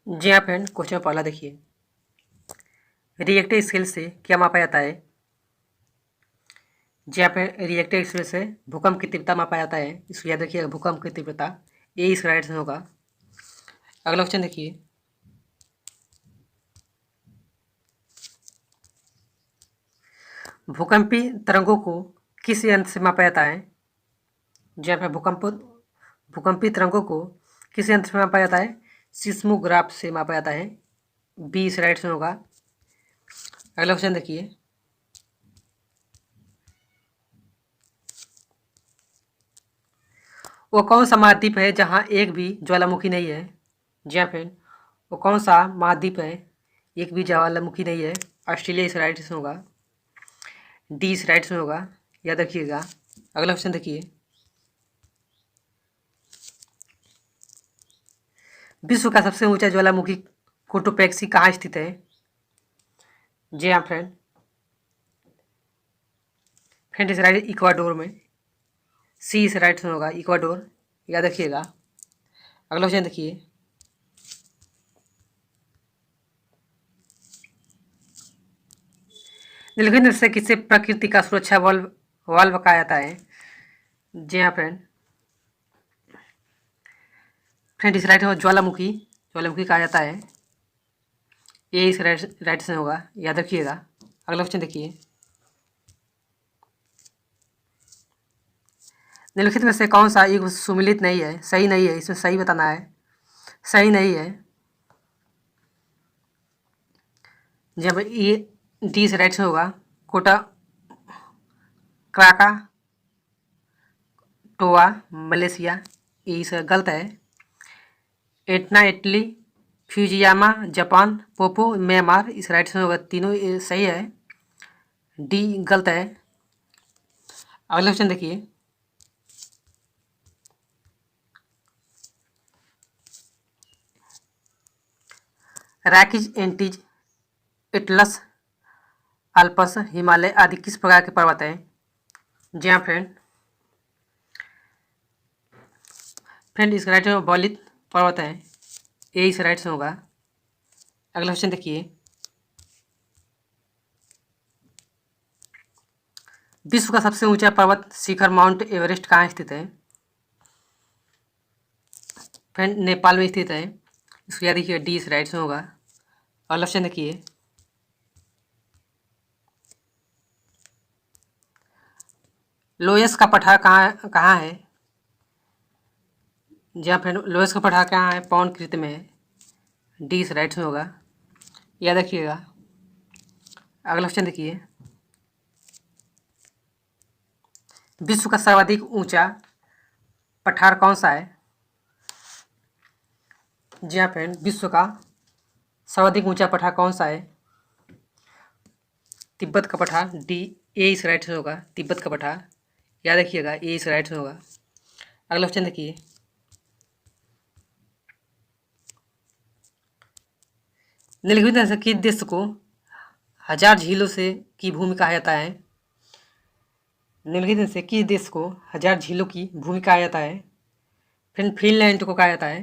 जी हाँ friend, question पहला देखिए। रिएक्टर स्केल से क्या मापा जाता है? जी हाँ फ्रेंड, रिएक्टर स्केल से भूकंप की तीव्रता मापा जाता है। इसको याद रखिएगा, भूकंप की तीव्रता ये इस राइट से होगा। अगला क्वेश्चन देखिए। भूकंपी तरंगों को किस यंत्र से मापा जाता है? जी हाँ फ्रेंड, भूकंपी तरंगों को किस यंत्र से मापा जाता है? सिस्मोग्राफ से मापा जाता है। बी इस राइट से होगा। अगला क्वेश्चन देखिए। वो कौन सा महाद्वीप है जहाँ एक भी ज्वालामुखी नहीं है? जी हाँ फ्रेंड, वो कौन सा महाद्वीप है एक भी ज्वालामुखी नहीं है? ऑस्ट्रेलिया इस राइट से होगा। डी इस राइट से होगा, याद रखिएगा। अगला क्वेश्चन देखिए। विश्व का सबसे ऊंचा ज्वालामुखी कोटोपैक्सी कहाँ स्थित है? जी हाँ फ्रेंड, इस राइट इक्वाडोर में। सी इस राइट से होगा, इक्वाडोर, याद रखिएगा। अगला क्वेश्चन देखिए। निम्नलिखित में से किसे प्रकृति का सुरक्षा वाल्व वाल्व कहा जाता है? जी हाँ फ्रेंड, इस राइट हो ज्वालामुखी, ज्वालामुखी कहा जाता है। ये इस राइट से होगा, याद रखिएगा। अगला क्वेश्चन देखिए। निम्नलिखित में से कौन सा युग सुमिलित नहीं है, सही नहीं है? इसमें सही बताना है। सही नहीं है। जब ये डी से राइट से होगा, कोटा क्राका टोआ मलेशिया, ये इस गलत है। Etna Italy, Fujiyama Japan, Poopó Myanmar, इस राइट से होगा। तीनों ये सही है, डी गलत है। अगला क्वेश्चन देखिए। रैकिज, एंटीज, एटलस, अल्पस, हिमालय आदि किस प्रकार के पर्वत हैं? जी हाँ फ्रेंड, इसका राइट बलित पर्वत है, ये इस राइट से होगा। अगला क्वेश्चन देखिए। विश्व का सबसे ऊंचा पर्वत शिखर माउंट एवरेस्ट कहाँ स्थित है? फ्रेंड, नेपाल में स्थित है। इसको याद रखिए, डी इस राइट से होगा। अगला क्वेश्चन देखिए। लोयस का पठार कहाँ कहाँ है? जी हाँ फ्रेंड, लोयस का पठार कहाँ है? पौनकृत में है, डी इस राइट से होगा, याद रखिएगा। अगला क्वेश्चन देखिए। विश्व का सर्वाधिक ऊंचा पठार कौन सा है? जी हाँ फ्रेंड, विश्व का सर्वाधिक ऊंचा पठार कौन सा है? तिब्बत का पठार, डी ए इस राइट से होगा, तिब्बत का पठार, याद रखिएगा, ए इस राइट से होगा। अगला क्वेश्चन देखिए। निम्नलिखित में से किस देश को हजार झीलों से की भूमि कहा जाता है? निम्नलिखित में से किस देश को हजार झीलों की भूमि कहा जाता है? फिर फिनलैंड को कहा जाता है,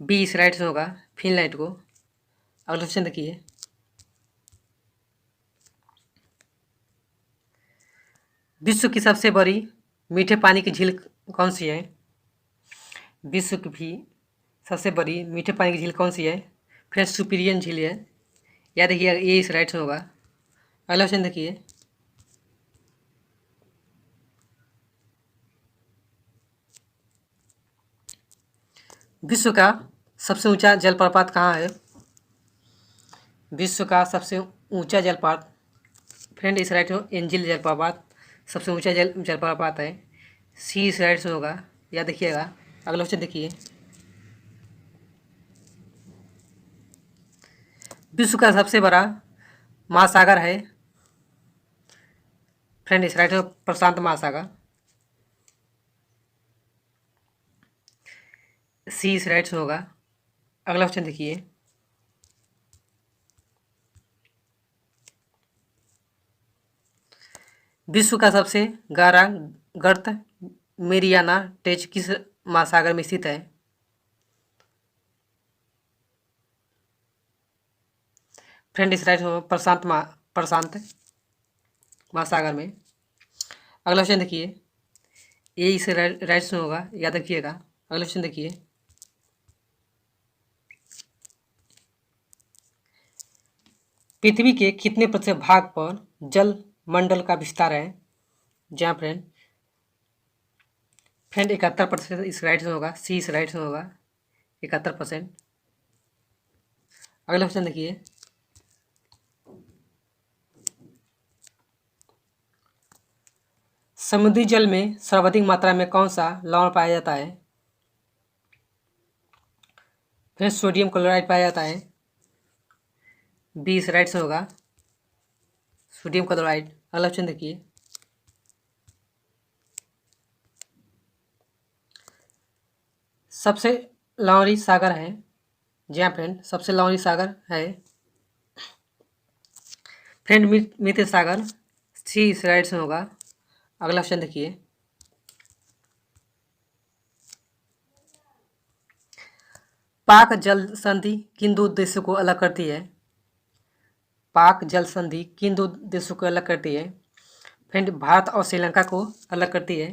बी इस राइट से होगा, फिनलैंड को। अगला क्वेश्चन देखिए। विश्व की सबसे बड़ी मीठे पानी की झील कौन सी है? विश्व की भी सबसे बड़ी मीठे पानी की झील कौन सी है? फिर सुपीरियन झील है, याद रखिए, ये इस राइट से होगा। अगला क्वेश्चन देखिए। विश्व का सबसे ऊंचा जलप्रपात कहाँ है? विश्व का सबसे ऊंचा जलप्रपात, फ्रेंड इस राइट हो, एंजिल जलप्रपात सबसे ऊंचा जलप्रपात है, सी इस राइट से होगा, याद रखिएगा। अगला क्वेश्चन देखिए। विश्व का सबसे बड़ा महासागर है? फ्रेंड इस राइट हो, प्रशांत महासागर, सी इस राइट से होगा। अगला क्वेश्चन देखिए। विश्व का सबसे गहरा गर्त मेरियाना ट्रेंच किस महासागर में स्थित है? फ्रेंड इस राइट होगा प्रशांत महासागर में। अगला क्वेश्चन देखिए, ये इस राइट में होगा, याद रखिएगा। अगला क्वेश्चन देखिए, पृथ्वी के कितने प्रतिशत भाग पर जल मंडल का विस्तार है? जहाँ फ्रेंड 71% इस राइट में होगा, सी इस राइट में होगा, 71%। अगला क्वेश्चन देखिए, समुद्री जल में सर्वाधिक मात्रा में कौन सा लवण पाया जाता है? फिर सोडियम क्लोराइड पाया जाता है, बी इस राइट से होगा, सोडियम क्लोराइड। अगला क्वेश्चन देखिए, सबसे लवणीय सागर है? जी हाँ फ्रेंड, सबसे लवणीय सागर है फ्रेंड मित्र सागर, सी इस राइट से होगा। अगला क्वेश्चन देखिए, पाक जल संधि किन दो देशों को अलग करती है? पाक जल संधि किन दो देशों को अलग करती है? फ्रेंड भारत और श्रीलंका को अलग करती है,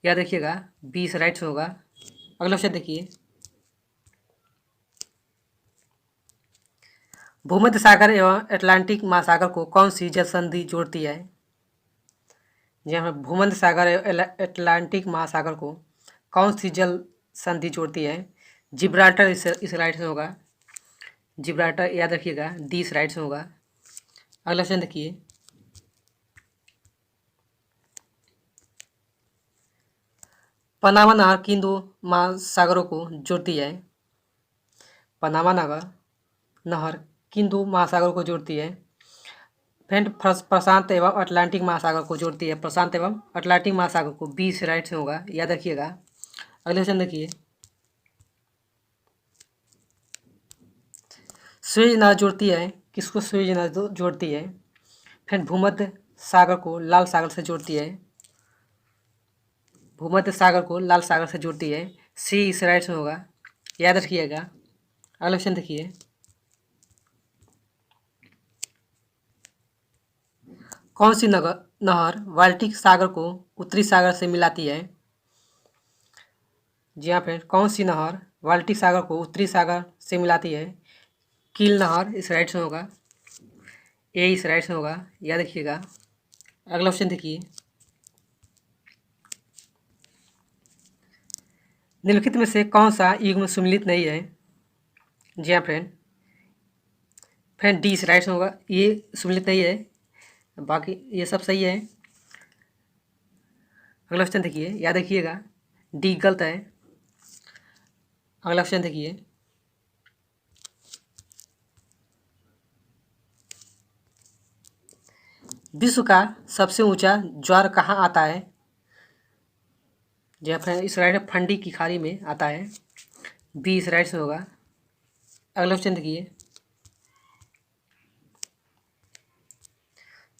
याद रखिएगा, बी इस राइट से होगा। अगला क्वेश्चन देखिए, भूमध्य सागर एवं अटलांटिक महासागर को कौन सी जल संधि जोड़ती है? जी हाँ, भूमध्य सागर एवं अटलांटिक महासागर को कौन सी जल संधि जोड़ती है? जिब्राल्टर इस राइट से होगा, जिब्राल्टर याद रखिएगा, डी इस राइट से होगा। अगला क्वेश्चन देखिए, पनामा नहर किन दो महासागरों को जोड़ती है? पनामा नहर किन दो महासागरों को जोड़ती है? फ्रेंड प्रशांत एवं अटलांटिक महासागर को जोड़ती है, प्रशांत एवं अटलांटिक महासागर को, बी इस राइट से होगा, याद रखिएगा। अगले क्वेश्चन देखिए, सुएज नहर जोड़ती है, किसको सुएज नहर जोड़ती है? फिर भूमध्य सागर को लाल सागर से जोड़ती है, भूमध्य सागर को लाल सागर से जोड़ती है, सी इस राइट से होगा, याद रखिएगा। अगला क्वेश्चन देखिए, कौन सी नहर बाल्टिक सागर को उत्तरी सागर से मिलाती है? जी हाँ फ्रेंड, कौन सी नहर बाल्टिक सागर को उत्तरी सागर से मिलाती है? कील नहर इस राइट से होगा, ए इस राइट से होगा, याद रखिएगा। अगला क्वेश्चन देखिए, निम्नलिखित में से कौन सा युग्म सुमिलित नहीं है? जी हाँ फ्रेंड डी इस राइट से होगा, ये सुमिलित नहीं है, बाकी ये सब सही है। अगला क्वेश्चन देखिए, याद रखिएगा, डी गलत है। अगला क्वेश्चन देखिए, विश्व का सबसे ऊंचा ज्वार कहाँ आता है? जी फ्रेंड इस राइट फंडी की खाड़ी में आता है, बी इस राइट से होगा। अगला क्वेश्चन देखिए,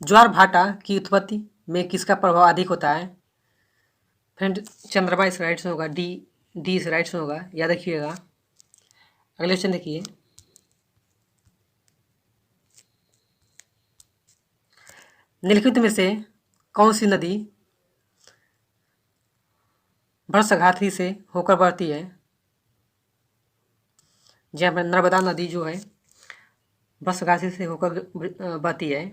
ज्वार भाटा की उत्पत्ति में किसका प्रभाव अधिक होता है? फ्रेंड चंद्रमा इस राइट से होगा, डी इस राइट से होगा, याद रखिएगा। अगले क्वेश्चन देखिए, निम्नलिखित में से कौन सी नदी वर्षघाती से होकर बहती है? जहाँ पर नर्मदा नदी जो है वर्षघाती से होकर बहती है,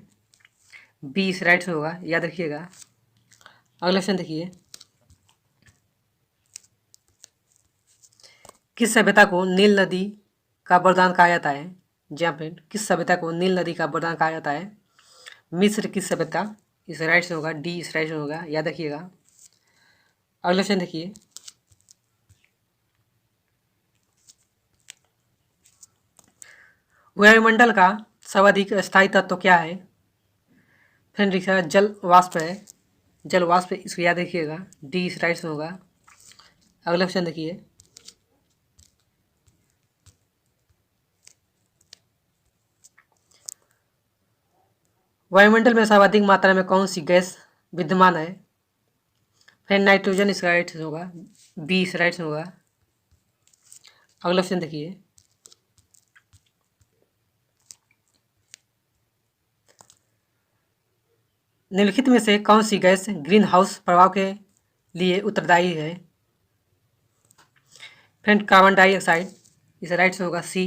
बी इस राइट से होगा, याद रखिएगा। अगला क्वेश्चन देखिए, किस सभ्यता को नील नदी का वरदान कहा जाता है? जहाँ पे किस सभ्यता को नील नदी का वरदान कहा जाता है? मिस्र की सभ्यता इस राइट से होगा, डी इस राइट से होगा, याद रखिएगा। अगला क्वेश्चन देखिए, वायुमंडल का सर्वाधिक स्थायी तत्व क्या है? फ्रेंड लिखा जल वाष्प है, जल वाष्प इसको याद रखिएगा, डी इस राइट से होगा। अगला क्वेश्चन देखिए, वायुमंडल में सर्वाधिक मात्रा में कौन सी गैस विद्यमान है? फ्रेंड नाइट्रोजन इस राइट से होगा, बी इस राइट से होगा। अगला क्वेश्चन देखिए, निम्नलिखित में से कौन सी गैस ग्रीन हाउस प्रभाव के लिए उत्तरदायी है? Friend, carbon dioxide. इस राइट से होगा सी।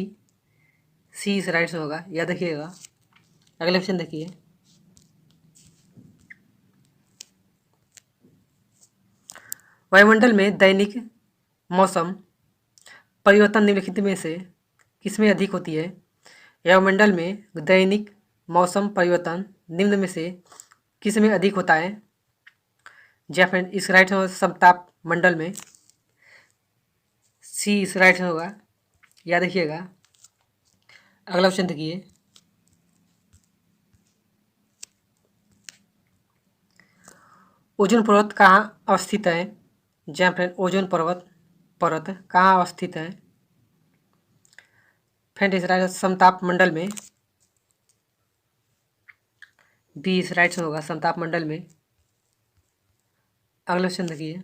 सी इस राइट से होगा, याद रखिएगा। अगले ऑप्शन देखिए। वायुमंडल में दैनिक मौसम परिवर्तन निम्नलिखित में से किसमें अधिक होती है? वायुमंडल में दैनिक मौसम परिवर्तन निम्न में से किस में अधिक होता है? जी फ्रेंड, इस राइट होगा समताप मंडल में। सी इस राइट होगा, याद रखिएगा। अगला ऑप्शन देखिए। ओजोन पर्वत कहाँ अवस्थित है? जी फ्रेंड, ओजोन पर्वत कहाँ अवस्थित है? फ्रेंड, इस राइट समताप मंडल में। बी इस राइट से होगा, समताप मंडल में। अगला ऑप्शन देखिए।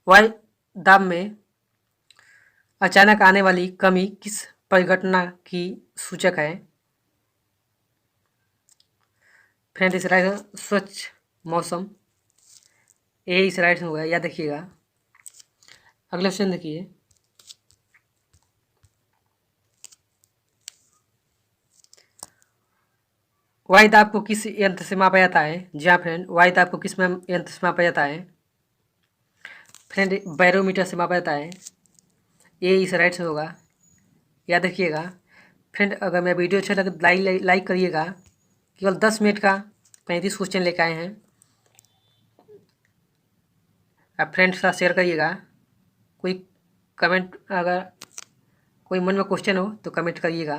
वायु दाब में अचानक आने वाली कमी किस परिघटना की सूचक है? फ्रेंड, इस राइट स्वच्छ मौसम। ए इस राइट होगा, याद रखिएगा। अगला ऑप्शन देखिए। वायु दाब को किस यंत्र से मापा जाता है? जी हाँ फ्रेंड, वायु दाब को किस यंत्र से मापा जाता है? फ्रेंड, बैरोमीटर से मापा जाता है। ए इस राइट से होगा, याद रखिएगा। फ्रेंड, अगर मेरा वीडियो अच्छा लगे तो लाइक करिएगा। केवल 10 मिनट का 35 क्वेश्चन लेकर आए हैं। आप फ्रेंड्स के साथ शेयर करिएगा। कोई कमेंट, अगर कोई मन में क्वेश्चन हो तो कमेंट करिएगा।